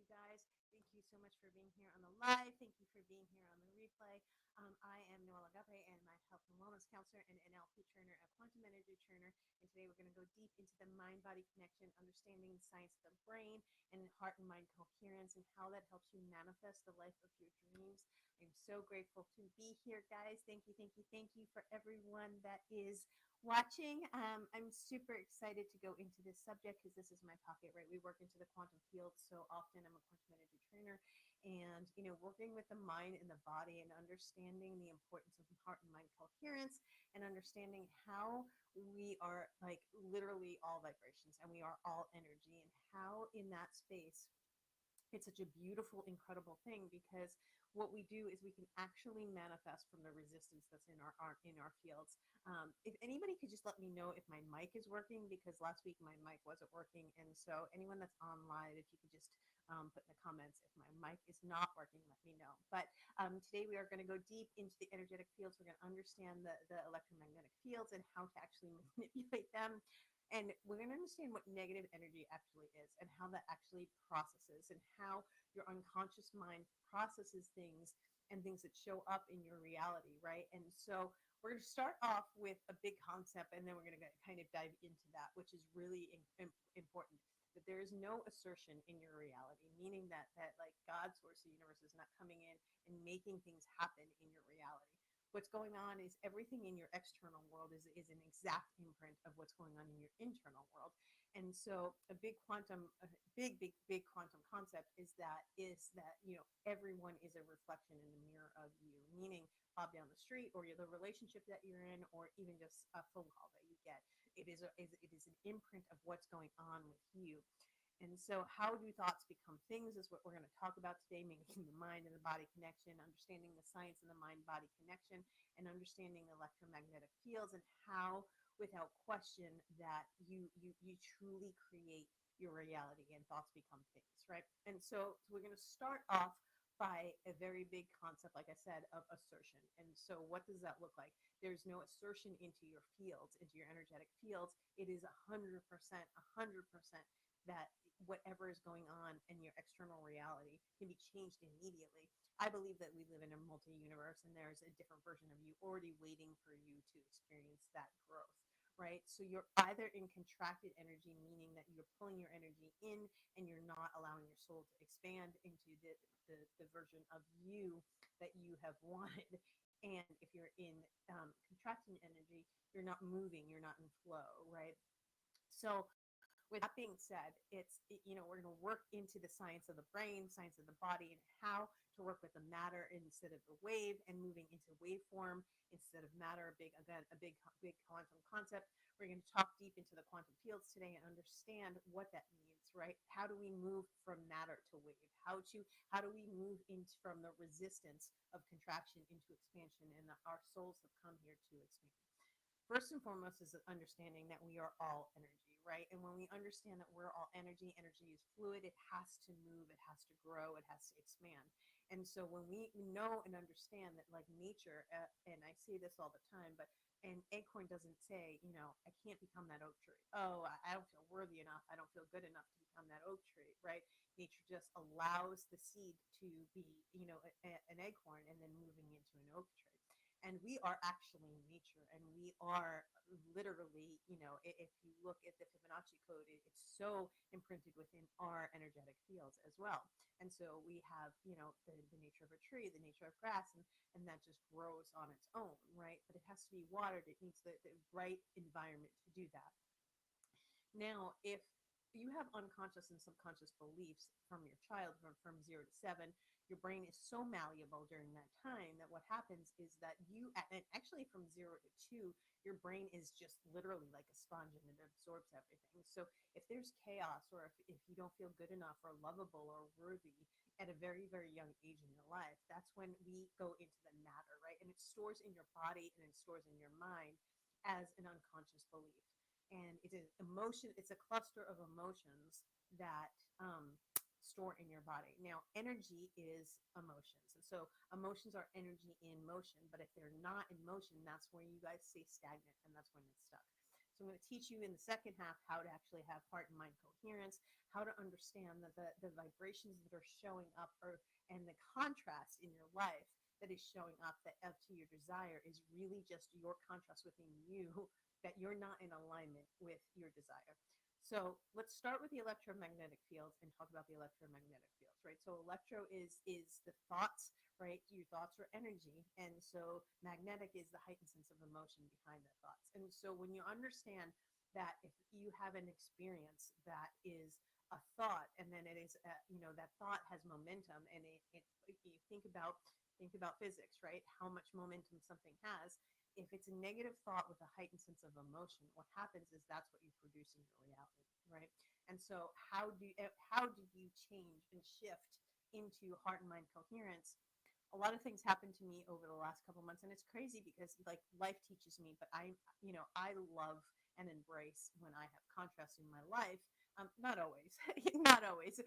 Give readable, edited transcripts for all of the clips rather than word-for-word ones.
you guys. Thank you so much for being here on the live. Thank you for being here on the replay. I am Noelle Agape, and my health and wellness counselor and NLP trainer, a quantum energy trainer. And today we're going to go deep into the mind-body connection, understanding the science of the brain and heart and mind coherence, and how that helps you manifest the life of your dreams. I'm so grateful to be here, guys. Thank you, thank you, thank you for everyone that is watching. I'm super excited to go into this subject because this is my pocket, right? We work into the quantum field so often. I'm a quantum energy trainer, and working with the mind and the body and understanding the importance of heart and mind coherence and understanding how we are like literally all vibrations and we are all energy, and how in that space it's such a beautiful, incredible thing, because what we do is we can actually manifest from the resistance that's in our fields. If anybody could just let me know if my mic is working, because last week my mic wasn't working, and so anyone that's on live, if you could just put in the comments if my mic is not working, let me know. But today we are going to go deep into the energetic fields. We're going to understand the electromagnetic fields and how to actually manipulate them, and we're going to understand what negative energy actually is and how that actually processes, and how your unconscious mind processes things and things that show up in your reality, right? And so we're going to start off with a big concept, and then we're going to kind of dive into that, which is really important. That there is no assertion in your reality, meaning that like God, source, the universe is not coming in and making things happen in your reality. What's going on is everything in your external world is an exact imprint of what's going on in your internal world. And so a big quantum concept is that everyone is a reflection in the mirror of you, meaning Bob down the street, or the relationship that you're in, or even just a phone call that you get. It is an imprint of what's going on with you. And so how do thoughts become things is what we're going to talk about today, making the mind and the body connection, understanding the science of the mind-body connection, and understanding electromagnetic fields, and how, without question, that you truly create your reality and thoughts become things, right? And so we're going to start off by a very big concept, like I said, of assertion. And so what does that look like? There's no assertion into your fields, into your energetic fields. It is 100%, 100% that whatever is going on in your external reality can be changed immediately. I believe that we live in a multi-universe, and there's a different version of you already waiting for you to experience that growth, right? So you're either in contracted energy, meaning that you're pulling your energy in and you're not allowing your soul to expand into the version of you that you have wanted. And if you're in contracting energy, you're not moving, you're not in flow, right? So with that being said, we're going to work into the science of the brain, science of the body, and how to work with the matter instead of the wave, and moving into waveform instead of matter. A big quantum concept. We're going to talk deep into the quantum fields today and understand what that means, right? How do we move from matter to wave? How do we move into from the resistance of contraction into expansion, and our souls have come here to expand. First and foremost is understanding that we are all energy, right? And when we understand that we're all energy, energy is fluid, it has to move, it has to grow, it has to expand. And so when we know and understand that, like nature, and I say this all the time, but an acorn doesn't say, I can't become that oak tree. Oh, I don't feel worthy enough. I don't feel good enough to become that oak tree, right? Nature just allows the seed to be, an acorn, and then moving into an oak tree. And we are actually nature, and we are literally, if you look at the Fibonacci code, it's so imprinted within our energetic fields as well. And so we have, the nature of a tree, the nature of grass, and that just grows on its own, right? But it has to be watered. It needs the right environment to do that. Now, if you have unconscious and subconscious beliefs from your childhood, from 0 to 7, your brain is so malleable during that time that what happens is that and actually from 0 to 2, your brain is just literally like a sponge, and it absorbs everything. So if there's chaos, or if you don't feel good enough or lovable or worthy at a very, very young age in your life, that's when we go into the matter, right? And it stores in your body and it stores in your mind as an unconscious belief. And it is emotion, it's a cluster of emotions that store in your body. Now, energy is emotions. And so emotions are energy in motion, but if they're not in motion, that's where you guys stay stagnant, and that's when it's stuck. So I'm going to teach you in the second half how to actually have heart and mind coherence, how to understand that the vibrations that are showing up and the contrast in your life that is showing up that up to your desire is really just your contrast within you, that you're not in alignment with your desire. So let's start with the electromagnetic fields and talk about the electromagnetic fields, right? So electro is the thoughts, right? Your thoughts are energy. And so magnetic is the heightened sense of emotion behind the thoughts. And so when you understand that if you have an experience that is a thought, and then it is, that thought has momentum, and you think about physics, right? How much momentum something has. If it's a negative thought with a heightened sense of emotion, what happens is that's what you produce in your reality, right? And so how do you change and shift into heart and mind coherence? A lot of things happened to me over the last couple months, and it's crazy because like life teaches me, but I love and embrace when I have contrast in my life. Not always, not always,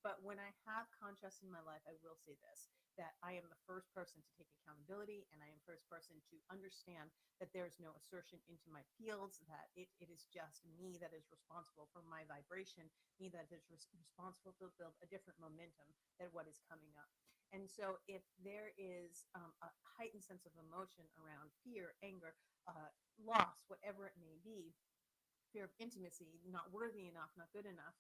but when I have contrast in my life, I will say this, that I am the first person to take accountability, and I am the first person to understand that there's no assertion into my fields, that it is just me that is responsible for my vibration, me that is responsible to build a different momentum than what is coming up. And so if there is a heightened sense of emotion around fear, anger, loss, whatever it may be, fear of intimacy, not worthy enough, not good enough,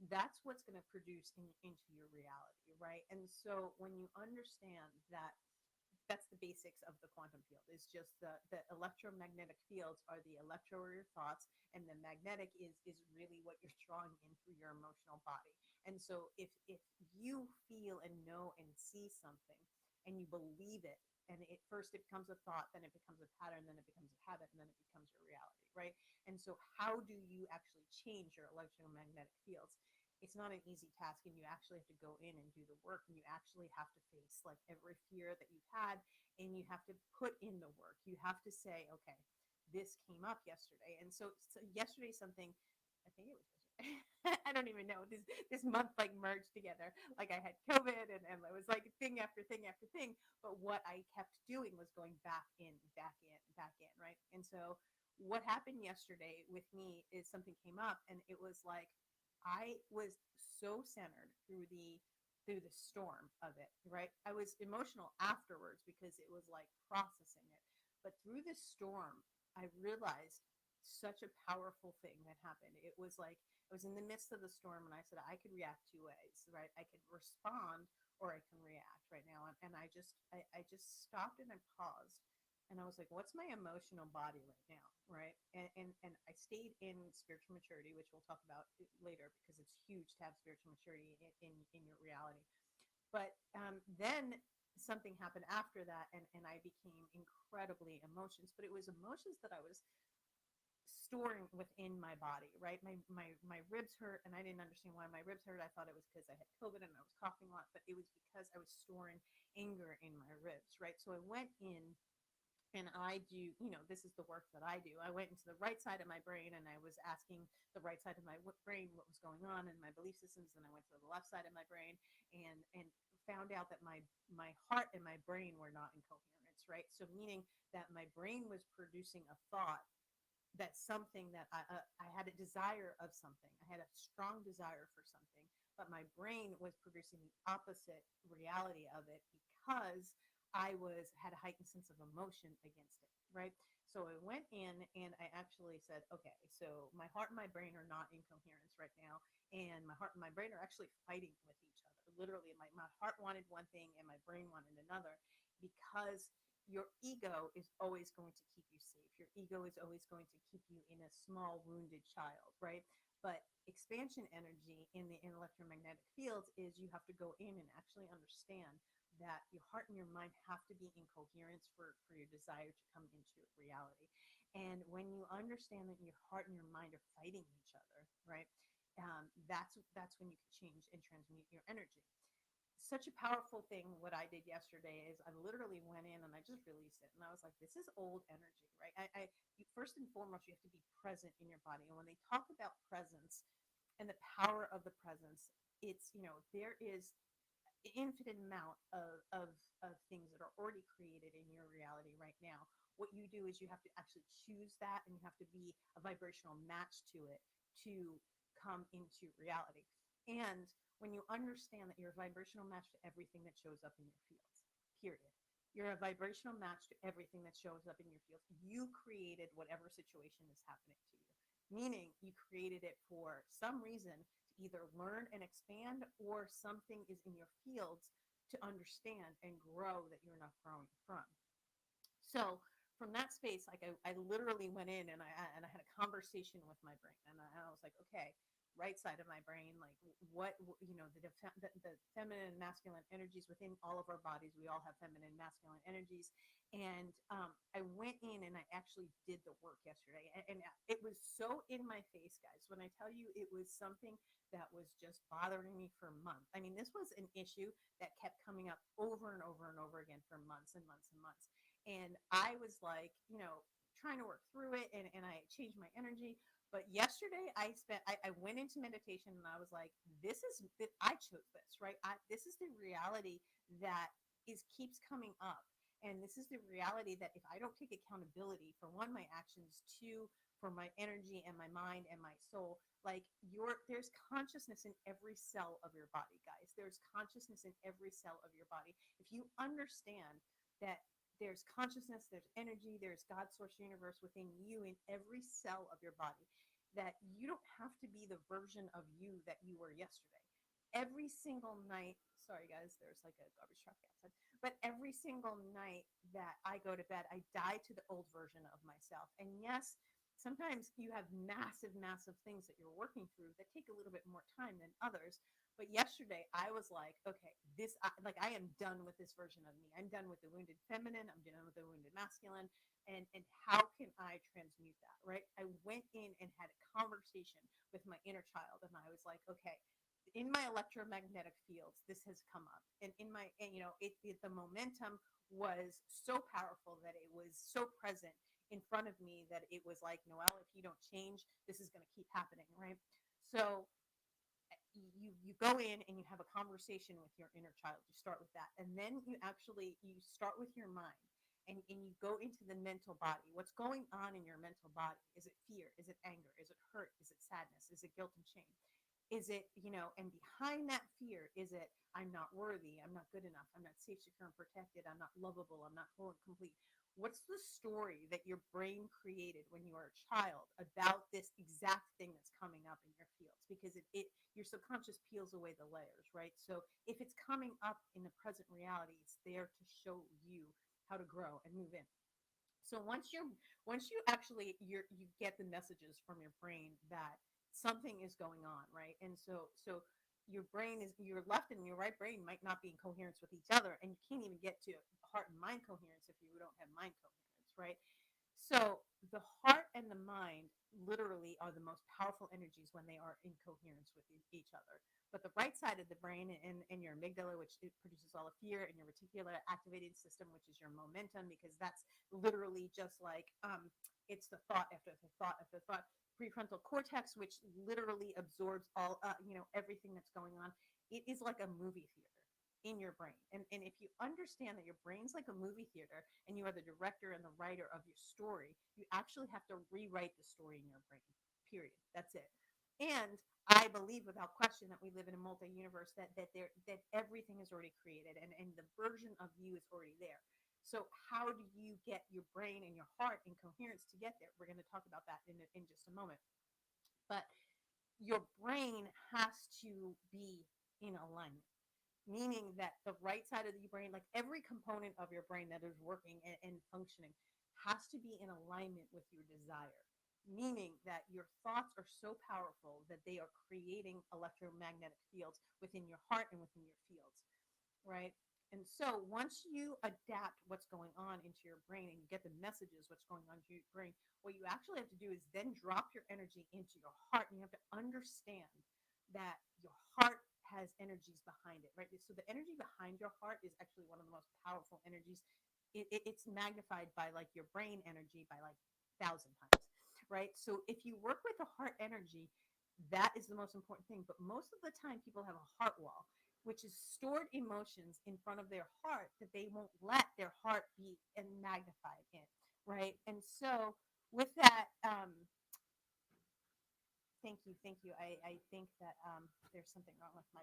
that's what's going to produce into your reality, right? And so when you understand that that's the basics of the quantum field, is just the electromagnetic fields are the electro or your thoughts, and the magnetic is really what you're drawing in through your emotional body. And so if you feel and know and see something and you believe it, and it first it becomes a thought, then it becomes a pattern, then it becomes a habit, and then it becomes your reality, right? And so how do you actually change your electromagnetic fields? It's not an easy task, and you actually have to go in and do the work, and you actually have to face like every fear that you've had, and you have to put in the work. You have to say, okay, this came up yesterday. And so yesterday something, I think it was yesterday. I don't even know. This month like merged together. Like I had COVID, and it was like thing after thing after thing. But what I kept doing was going back in, back in, back in, right? And so what happened yesterday with me is something came up, and it was like I was so centered through the storm of it, right? I was emotional afterwards because it was like processing it. But through this storm, I realized such a powerful thing that happened. It was like I was in the midst of the storm, and I said I could react two ways, right? I could respond or I can react right now. And I just stopped and I paused, and I was like, what's my emotional body right now, right? And I stayed in spiritual maturity, which we'll talk about later because it's huge to have spiritual maturity in your reality. But then something happened after that, and I became incredibly emotions, but it was emotions that I was storing within my body, right? My ribs hurt, and I didn't understand why my ribs hurt. I thought it was because I had COVID and I was coughing a lot, but it was because I was storing anger in my ribs, right? So I went in, and I do, this is the work that I do. I went into the right side of my brain, and I was asking the right side of my brain what was going on in my belief systems. And I went to the left side of my brain and found out that my heart and my brain were not in coherence, right? So meaning that my brain was producing a thought, that something that I had a desire of something. I had a strong desire for something, but my brain was producing the opposite reality of it because I had a heightened sense of emotion against it, right? So I went in and I actually said, okay, so my heart and my brain are not in coherence right now. And my heart and my brain are actually fighting with each other. Literally, my heart wanted one thing and my brain wanted another, because your ego is always going to keep you safe. Your ego is always going to keep you in a small, wounded child, right? But expansion energy in the electromagnetic fields is you have to go in and actually understand that your heart and your mind have to be in coherence for your desire to come into reality. And when you understand that your heart and your mind are fighting each other, right? That's when you can change and transmute your energy. Such a powerful thing. What I did yesterday is I literally went in and I just released it, and I was like, this is old energy, right? First and foremost, you have to be present in your body. And when they talk about presence and the power of the presence, it's, there is an infinite amount of things that are already created in your reality right now. what you do is you have to actually choose that, and you have to be a vibrational match to it to come into reality. And when you understand that you're a vibrational match to everything that shows up in your fields, period. You're a vibrational match to everything that shows up in your fields. You created whatever situation is happening to you, meaning you created it for some reason to either learn and expand, or something is in your fields to understand and grow that you're not growing from. So from that space, like I literally went in, and I had a conversation with my brain, and I was like, okay, right side of my brain, like what, the feminine and masculine energies within all of our bodies. We all have feminine and masculine energies. And I went in and I actually did the work yesterday, and it was so in my face, guys. When I tell you, it was something that was just bothering me for months. I mean, this was an issue that kept coming up over and over and over again for months and months and months. And I was like, trying to work through it, and I changed my energy. But yesterday I went into meditation, and I was like, I chose this, right? This is the reality that keeps coming up. And this is the reality that if I don't take accountability for, one, my actions, two, for my energy and my mind and my soul, like there's consciousness in every cell of your body, guys. There's consciousness in every cell of your body. If you understand that there's consciousness, there's energy, there's God, source, universe within you in every cell of your body, that you don't have to be the version of you that you were yesterday. Every single night, sorry guys, there's like a garbage truck outside, but every single night that I go to bed, I die to the old version of myself. And yes, sometimes you have massive, massive things that you're working through that take a little bit more time than others. But yesterday I was like, okay, I am done with this version of me. I'm done with the wounded feminine. I'm done with the wounded masculine. And how can I transmute that, right? I went in and had a conversation with my inner child, and I was like, okay, in my electromagnetic fields, this has come up. And in my, and the momentum was so powerful that it was so present in front of me that it was like, Noelle, if you don't change, this is going to keep happening, right? So you go in and you have a conversation with your inner child. You start with that, and then you start with your mind, and you go into the mental body. What's going on in your mental body? Is it fear? Is it anger? Is it hurt? Is it sadness? Is it guilt and shame? Is it, and behind that fear, is it, I'm not worthy, I'm not good enough, I'm not safe, secure, and protected, I'm not lovable, I'm not whole and complete? What's the story that your brain created when you were a child about this exact thing that's coming up in your fields? Because your subconscious peels away the layers, right? So if it's coming up in the present reality, it's there to show you how to grow and move in. So once you actually you get the messages from your brain that something is going on, right? And so your left and your right brain might not be in coherence with each other, and you can't even get to heart and mind coherence if you don't have mind coherence, right? So the heart and the mind literally are the most powerful energies when they are in coherence with each other. But the right side of the brain, and your amygdala, which it produces all the fear, and your reticular activating system, which is your momentum, because that's literally just like it's the thought after the thought after the thought. Prefrontal cortex, which literally absorbs all everything that's going on. It is like a movie theater in your brain. And if you understand that your brain's like a movie theater, and you are the director and the writer of your story, you actually have to rewrite the story in your brain, period. That's it. And I believe without question that we live in a multi-universe, that everything is already created, and the version of you is already there. So how do you get your brain and your heart in coherence to get there? We're going to talk about that in just a moment. But your brain has to be in alignment, meaning that the right side of your brain, like every component of your brain that is working and functioning, has to be in alignment with your desire, meaning that your thoughts are so powerful that they are creating electromagnetic fields within your heart and within your fields, right? And so once you adapt what's going on into your brain, and you get the messages what's going on into your brain, what you actually have to do is then drop your energy into your heart, and you have to understand that your heart has energies behind it, right? So the energy behind your heart is actually one of the most powerful energies. It's magnified by like your brain energy by like 1,000 times, right? So if you work with the heart energy, that is the most important thing. But most of the time people have a heart wall, which is stored emotions in front of their heart that they won't let their heart be magnified in. right? And so with that, thank you, thank you. I think that there's something wrong with my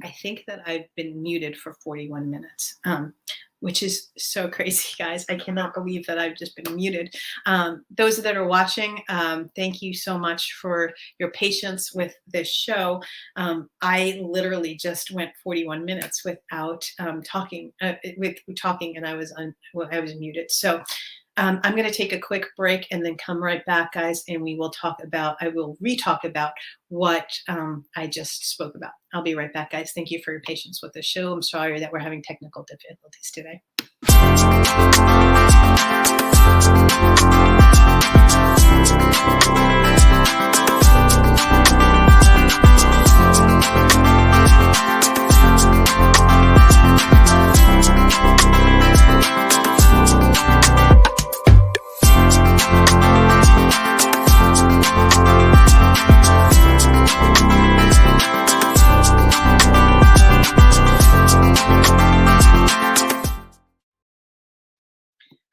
I think that I've been muted for 41 minutes, which is so crazy, guys. I cannot believe that I've just been muted. Those that are watching, thank you so much for your patience with this show. I literally just went 41 minutes without talking, and I was muted. So I'm going to take a quick break and then come right back, guys, and I will re-talk about what I just spoke about. I'll be right back, guys. Thank you for your patience with the show. I'm sorry that we're having technical difficulties today.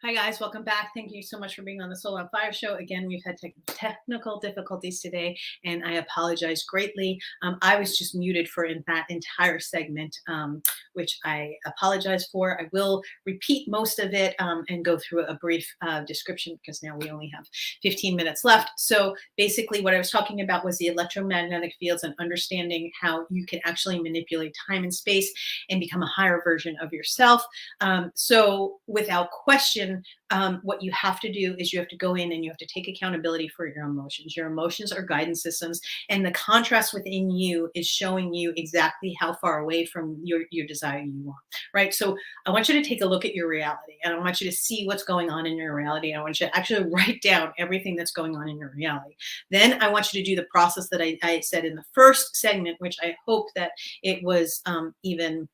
Hi, guys. Welcome back. Thank you so much for being on the Soul on Fire show. Again, we've had technical difficulties today, and I apologize greatly. I was just muted for in that entire segment, which I apologize for. I will repeat most of it and go through a brief description because now we only have 15 minutes left. So basically, what I was talking about was the electromagnetic fields and understanding how you can actually manipulate time and space and become a higher version of yourself. So without question, what you have to do is you have to go in and you have to take accountability for your emotions. Your emotions are guidance systems, and the contrast within you is showing you exactly how far away from your desire you are, right? So I want you to take a look at your reality, and I want you to see what's going on in your reality. And I want you to actually write down everything that's going on in your reality. Then I want you to do the process that I said in the first segment, which I hope that it was even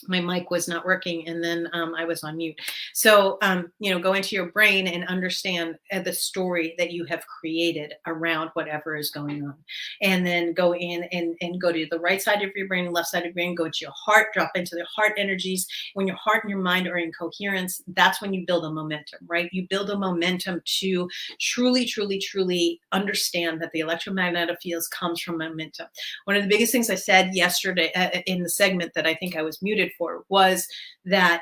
my mic was not working, and then I was on mute. So go into your brain and understand the story that you have created around whatever is going on, and then go in and go to the right side of your brain, left side of your brain, go to your heart, drop into the heart energies. When your heart and your mind are in coherence, that's when you build a momentum, right? You build a momentum to truly, truly, truly understand that the electromagnetic fields comes from momentum. One of the biggest things I said yesterday in the segment that I think I was muted for was that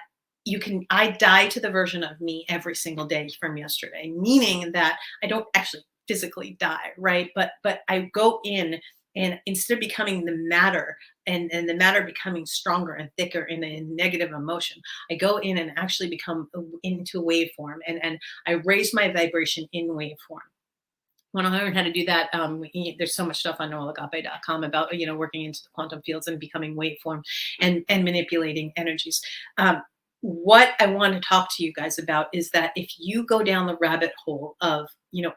I die to the version of me every single day from yesterday, meaning that I don't actually physically die, right? But I go in, and instead of becoming the matter and the matter becoming stronger and thicker in a negative emotion, I go in and actually become into a waveform, and I raise my vibration in waveform. Want to learn how to do that, there's so much stuff on noelleagape.com about working into the quantum fields and becoming waveform and manipulating energies. What I want to talk to you guys about is that if you go down the rabbit hole of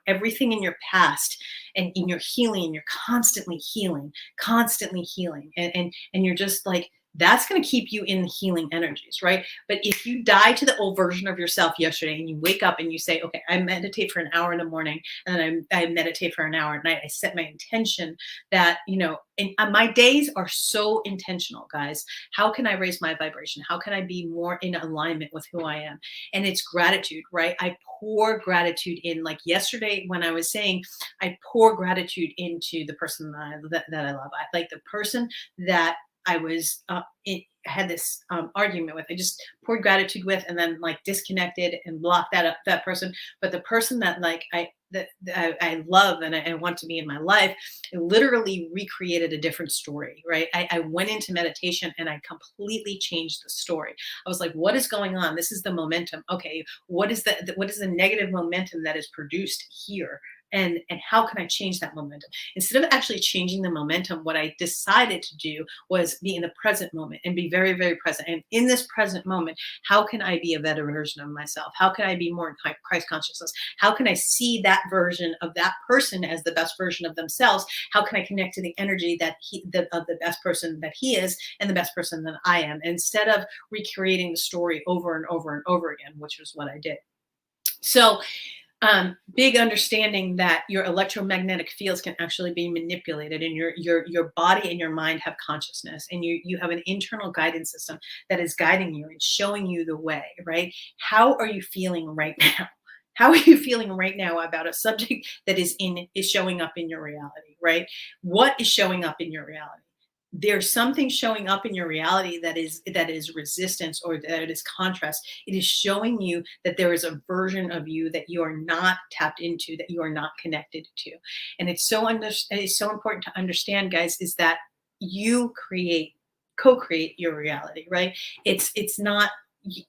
everything in your past and in your healing, you're constantly healing, and you're just like, that's going to keep you in the healing energies, right? But if you die to the old version of yourself yesterday and you wake up and you say, okay, I meditate for an hour in the morning, and then I meditate for an hour at night, I set my intention that, and my days are so intentional, guys. How can I raise my vibration? How can I be more in alignment with who I am? And it's gratitude, right? I pour gratitude in. Like yesterday when I was saying, I pour gratitude into the person that I love. Like the person that I was had this argument with. I just poured gratitude with, and then like disconnected and blocked that person. But the person that I love and I want to be in my life, I literally recreated a different story. Right? I went into meditation and I completely changed the story. I was like, what is going on? This is the momentum. Okay, what is the negative momentum that is produced here? And how can I change that momentum? Instead of actually changing the momentum, what I decided to do was be in the present moment and be very, very present. And in this present moment, how can I be a better version of myself? How can I be more in Christ consciousness? How can I see that version of that person as the best version of themselves? How can I connect to the energy that of the best person that he is and the best person that I am, instead of recreating the story over and over and over again, which was what I did. So big understanding that your electromagnetic fields can actually be manipulated, and your body and your mind have consciousness, and you have an internal guidance system that is guiding you and showing you the way, right? How are you feeling right now? How are you feeling right now about a subject that is showing up in your reality, right? What is showing up in your reality? there's something showing up in your reality that is resistance, or that is contrast. It is showing you that there is a version of you that you are not tapped into, that you are not connected to. And it's so important to understand, guys, is that you co-create your reality, right? It's not,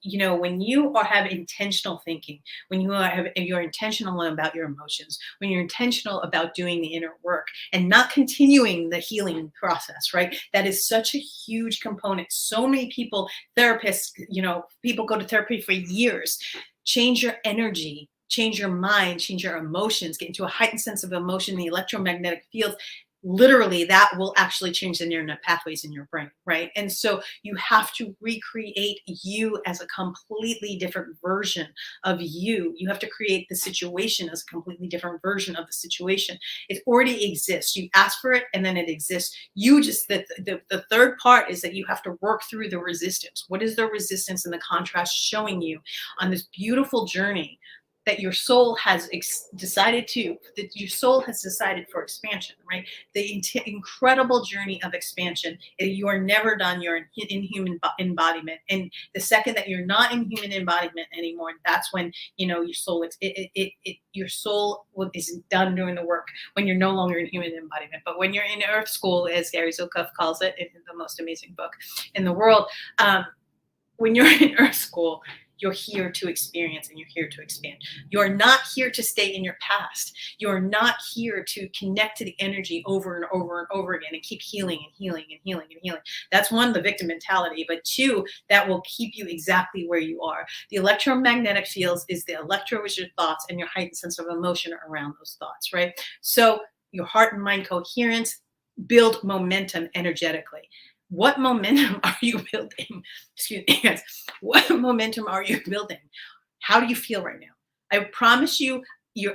when you have intentional thinking, when you're intentional about your emotions, when you're intentional about doing the inner work and not continuing the healing process, right? That is such a huge component. So many people, therapists, people go to therapy for years. Change your energy, change your mind, change your emotions, get into a heightened sense of emotion, the electromagnetic fields. Literally, that will actually change the neural net pathways in your brain, right? And so you have to recreate you as a completely different version of you. You have to create the situation as a completely different version of the situation. It already exists. You ask for it, and then it exists. You just, the third part is that you have to work through the resistance. What is the resistance and the contrast showing you on this beautiful journey that your soul has decided for expansion, right? The incredible journey of expansion. You are never done. You're in human embodiment, and the second that you're not in human embodiment anymore, that's when your soul your soul is done doing the work, when you're no longer in human embodiment. But when you're in Earth School, as Gary Zukav calls it, in the most amazing book in the world, when you're in Earth School, you're here to experience and you're here to expand. You're not here to stay in your past. You're not here to connect to the energy over and over and over again and keep healing and healing and healing and healing. That's one, the victim mentality. But two, that will keep you exactly where you are. The electromagnetic fields is the electro is your thoughts and your heightened sense of emotion around those thoughts, right? So your heart and mind coherence build momentum energetically. What momentum are you building? Excuse me, guys. What momentum are you building? How do you feel right now? I promise you,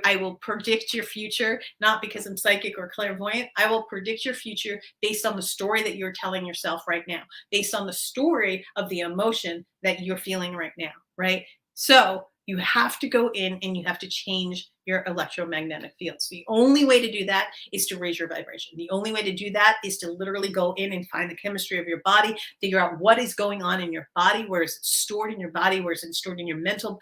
I will predict your future, not because I'm psychic or clairvoyant. I will predict your future based on the story that you're telling yourself right now, based on the story of the emotion that you're feeling right now, right? So you have to go in and you have to change your electromagnetic fields. The only way to do that is to raise your vibration. The only way to do that is to literally go in and find the chemistry of your body, figure out what is going on in your body, where is it stored in your body, where is it stored in your mental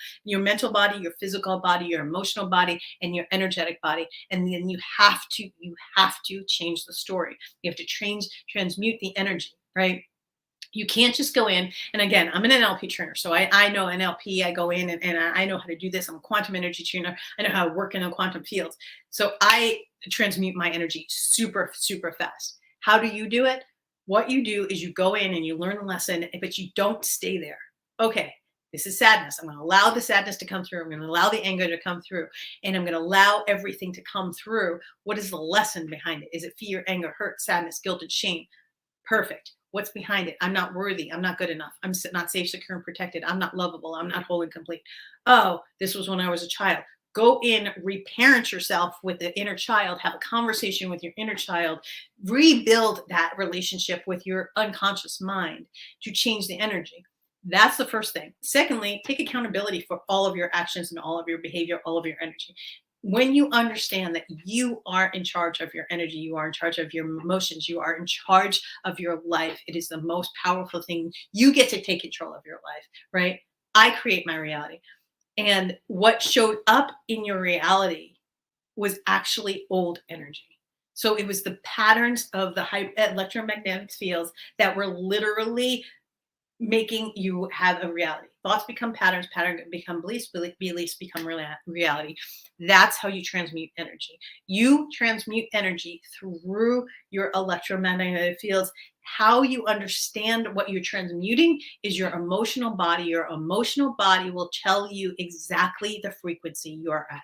body, your physical body, your emotional body, and your energetic body. And then you have to change the story. You have to transmute the energy, right? You can't just go in. And again, I'm an NLP trainer. So I know NLP. I go in and I know how to do this. I'm a quantum energy trainer. I know how to work in the quantum fields. So I transmute my energy super, super fast. How do you do it? What you do is you go in and you learn the lesson, but you don't stay there. Okay, this is sadness. I'm going to allow the sadness to come through. I'm going to allow the anger to come through. And I'm going to allow everything to come through. What is the lesson behind it? Is it fear, anger, hurt, sadness, guilt, and shame? Perfect. What's behind it? I'm not worthy. I'm not good enough. I'm not safe, secure, and protected. I'm not lovable. I'm not whole and complete. Oh, this was when I was a child. Go in, reparent yourself with the inner child, have a conversation with your inner child, rebuild that relationship with your unconscious mind to change the energy. That's the first thing. Secondly, take accountability for all of your actions and all of your behavior, all of your energy. When you understand that you are in charge of your energy, you are in charge of your emotions, you are in charge of your life, it is the most powerful thing. You get to take control of your life, right? I create my reality. And what showed up in your reality was actually old energy. So it was the patterns of the electromagnetic fields that were literally making you have a reality. Thoughts become patterns, patterns become beliefs, beliefs become reality. That's how you transmute energy. You transmute energy through your electromagnetic fields. How you understand what you're transmuting is your emotional body. Your emotional body will tell you exactly the frequency you're at.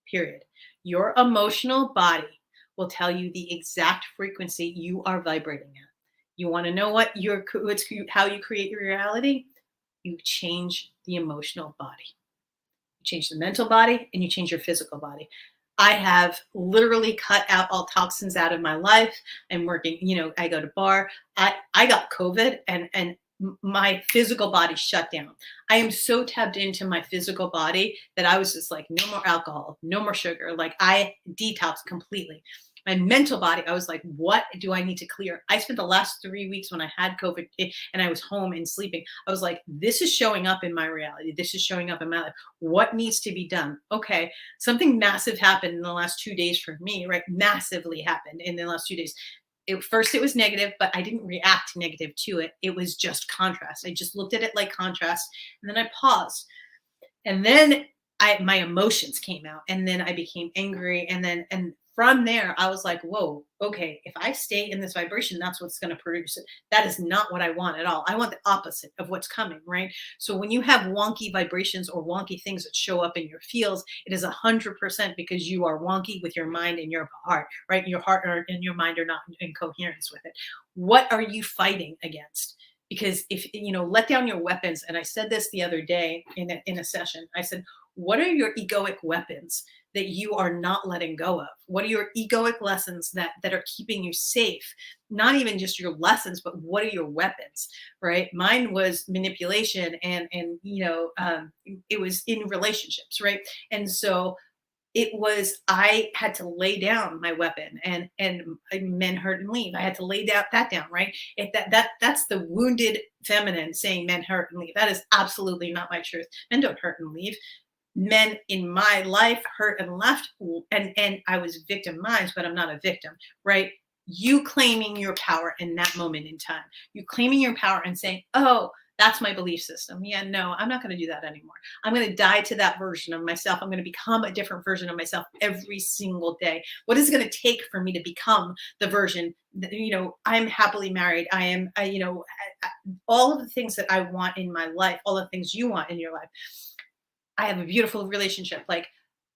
Period. Your emotional body will tell you the exact frequency you are vibrating at. You want to know how you create your reality? You change the emotional body. You change the mental body and you change your physical body. I have literally cut out all toxins out of my life. I'm working, I go to bar. I got COVID and my physical body shut down. I am so tapped into my physical body that I was just like, no more alcohol, no more sugar. Like I detoxed completely. My mental body, I was like, what do I need to clear? I spent the last 3 weeks when I had COVID and I was home and sleeping. I was like, this is showing up in my reality. This is showing up in my life. What needs to be done? Okay. Something massive happened in the last 2 days for me, right? Massively happened in the last 2 days. First it was negative, but I didn't react negative to it. It was just contrast. I just looked at it like contrast, and then I paused, and then my emotions came out, and then I became angry, and from there I was like, whoa, okay, if I stay in this vibration, that's what's going to produce it. That is not what I want at all. I want the opposite of what's coming, right? So when you have wonky vibrations or wonky things that show up in your fields, it is 100% because you are wonky with your mind and your heart, right? Your heart and your mind are not in coherence with it. What are you fighting against? Because if let down your weapons. And I said this the other day in a session. I said, what are your egoic weapons that you are not letting go of? What are your egoic lessons that are keeping you safe? Not even just your lessons, but what are your weapons? Right? Mine was manipulation, and it was in relationships, right? And so it was, I had to lay down my weapon, and men hurt and leave. I had to lay that down, right? If that's the wounded feminine saying men hurt and leave. That is absolutely not my truth. Men don't hurt and leave. Men in my life hurt and left, and I was victimized, but I'm not a victim, right? You claiming your power in that moment in time. You claiming your power and saying, oh, that's my belief system. Yeah, no, I'm not going to do that anymore. I'm going to die to that version of myself. I'm going to become a different version of myself every single day. What is it going to take for me to become the version that, I'm happily married. I am, all of the things that I want in my life, all the things you want in your life. I have a beautiful relationship. Like,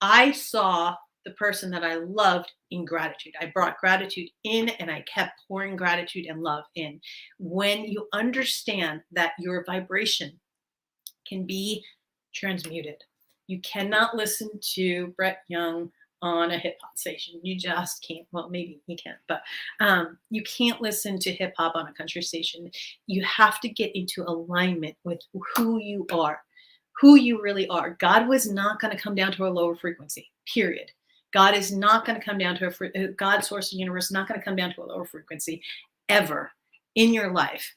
I saw the person that I loved in gratitude. I brought gratitude in, and I kept pouring gratitude and love in. When you understand that your vibration can be transmuted, you cannot listen to Brett Young on a hip hop station. You just can't. Well, maybe you can, but you can't listen to hip hop on a country station. You have to get into alignment with who you are, who you really are. God was not going to come down to a lower frequency, period. God is not going to come down to God, source of the universe, is not going to come down to a lower frequency ever in your life.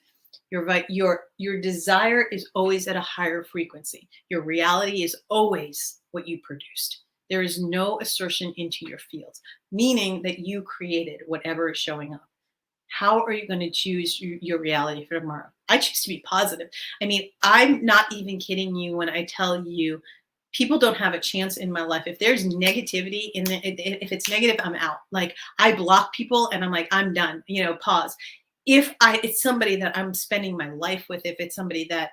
Your desire is always at a higher frequency. Your reality is always what you produced. There is no assertion into your field, meaning that you created whatever is showing up. How are you going to choose your reality for tomorrow? I choose to be positive. I mean, I'm not even kidding you when I tell you people don't have a chance in my life. If there's negativity if it's negative, I'm out. Like, I block people and I'm like, I'm done, pause. If it's somebody that I'm spending my life with, if it's somebody that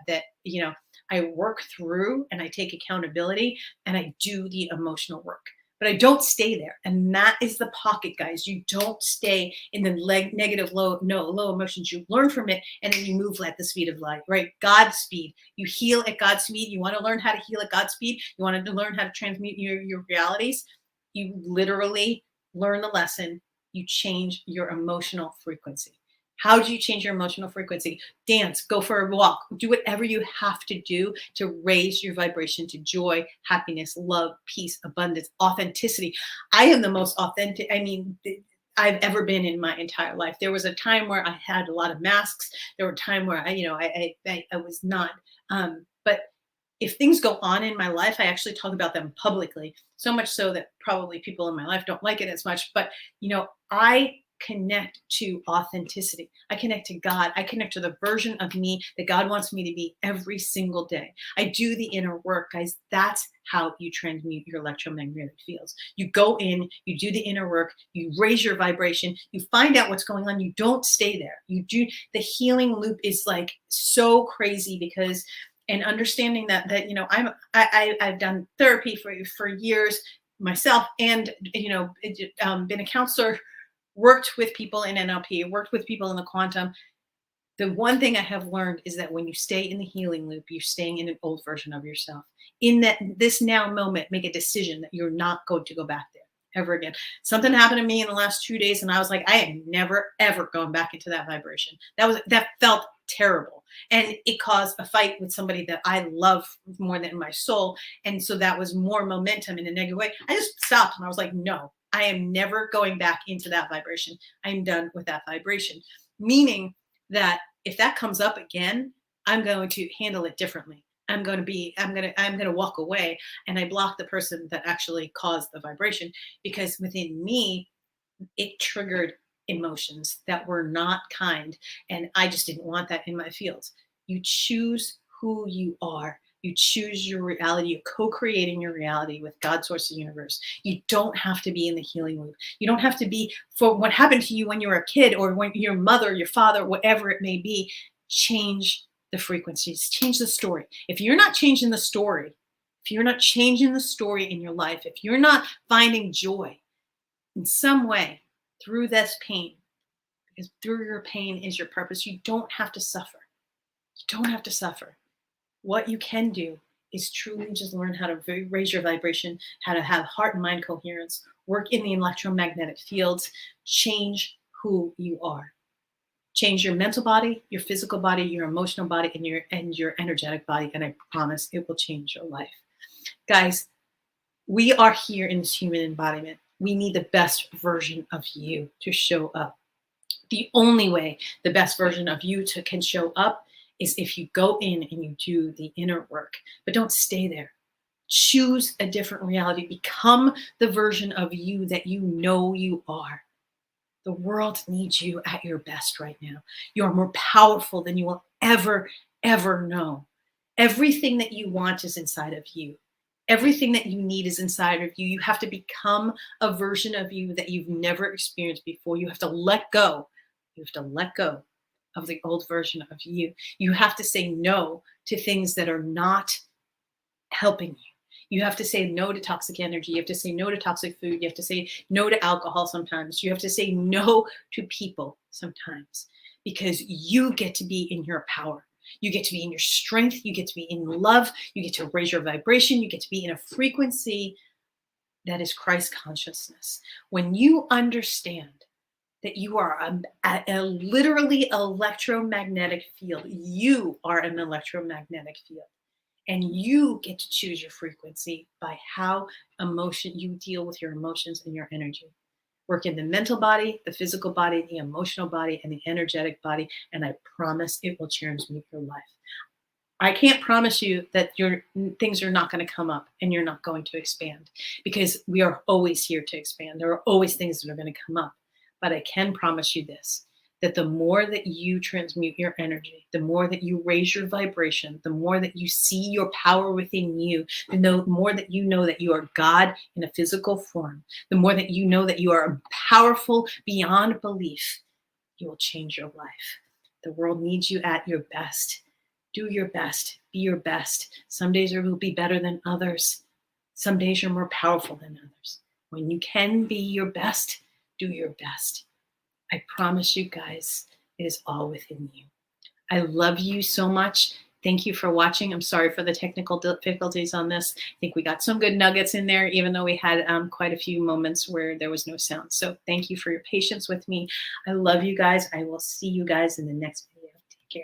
I work through and I take accountability and I do the emotional work, but I don't stay there. And that is the pocket, guys. You don't stay in the negative, low emotions. You learn from it, and then you move at the speed of light, right? God's speed. You heal at God's speed. You want to learn how to heal at God's speed. You want to learn how to transmute your realities. You literally learn the lesson. You change your emotional frequency. How do you change your emotional frequency? Dance, go for a walk, do whatever you have to do to raise your vibration to joy, happiness, love, peace, abundance, authenticity. I am the most authentic, I've ever been in my entire life. There was a time where I had a lot of masks. There were a time where I was not, but if things go on in my life, I actually talk about them publicly, so much so that probably people in my life don't like it as much. But, I connect to authenticity. I connect to God. I connect to the version of me that God wants me to be every single day. I do the inner work, guys. That's how you transmute your electromagnetic fields. You go in, you do the inner work, you raise your vibration, you find out what's going on. You don't stay there. You do the healing loop is like so crazy because, and understanding that I've done therapy for years myself, and been a counselor, worked with people in NLP, worked with people in the quantum. The one thing I have learned is that when you stay in the healing loop, you're staying in an old version of yourself. In this now moment, make a decision that you're not going to go back there ever again. Something happened to me in the last 2 days, and I was like, I am never ever going back into that vibration. That felt terrible, and it caused a fight with somebody that I love more than my soul, and so that was more momentum in a negative way. I just stopped and I was like, no, I am never going back into that vibration. I'm done with that vibration. Meaning that if that comes up again, I'm going to handle it differently. I'm going to walk away, and I block the person that actually caused the vibration, because within me, it triggered emotions that were not kind. And I just didn't want that in my fields. You choose who you are. You choose your reality. You're co-creating your reality with God's source of the universe. You don't have to be in the healing loop. You don't have to be for what happened to you when you were a kid, or when your mother, your father, whatever it may be. Change the frequencies, change the story. If you're not changing the story, if you're not changing the story in your life, if you're not finding joy in some way through this pain, because through your pain is your purpose, you don't have to suffer. You don't have to suffer. What you can do is truly just learn how to raise your vibration, how to have heart and mind coherence, work in the electromagnetic fields, change who you are. Change your mental body, your physical body, your emotional body, and your energetic body, and I promise it will change your life. Guys, we are here in this human embodiment. We need the best version of you to show up. The only way the best version of you can show up is if you go in and you do the inner work. But don't stay there. Choose a different reality. Become the version of you that you know you are. The world needs you at your best right now. You're more powerful than you will ever, ever know. Everything that you want is inside of you. Everything that you need is inside of you. You have to become a version of you that you've never experienced before. You have to let go. You have to let go of the old version of you. You have to say no to things that are not helping you. You have to say no to toxic energy. You have to say no to toxic food. You have to say no to alcohol sometimes. You have to say no to people sometimes, because you get to be in your power. You get to be in your strength. You get to be in love. You get to raise your vibration. You get to be in a frequency that is Christ consciousness. When you understand that you are a literally electromagnetic field, you are an electromagnetic field. And you get to choose your frequency by how you deal with your emotions and your energy. Work in the mental body, the physical body, the emotional body, and the energetic body. And I promise it will transmute your life. I can't promise you that your things are not going to come up and you're not going to expand, because we are always here to expand. There are always things that are going to come up. But I can promise you this, that the more that you transmute your energy, the more that you raise your vibration, the more that you see your power within you, the more that you know that you are God in a physical form, the more that you know that you are powerful beyond belief, you will change your life. The world needs you at your best. Do your best. Be your best. Some days will be better than others. Some days you're more powerful than others. When you can be your best, do your best. I promise you guys, it is all within you. I love you so much. Thank you for watching. I'm sorry for the technical difficulties on this. I think we got some good nuggets in there, even though we had quite a few moments where there was no sound. So thank you for your patience with me. I love you guys. I will see you guys in the next video. Take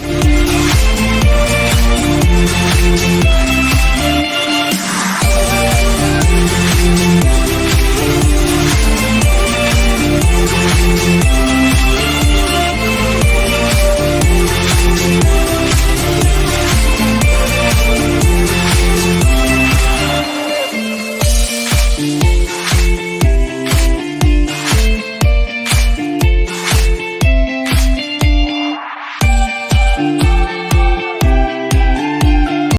care.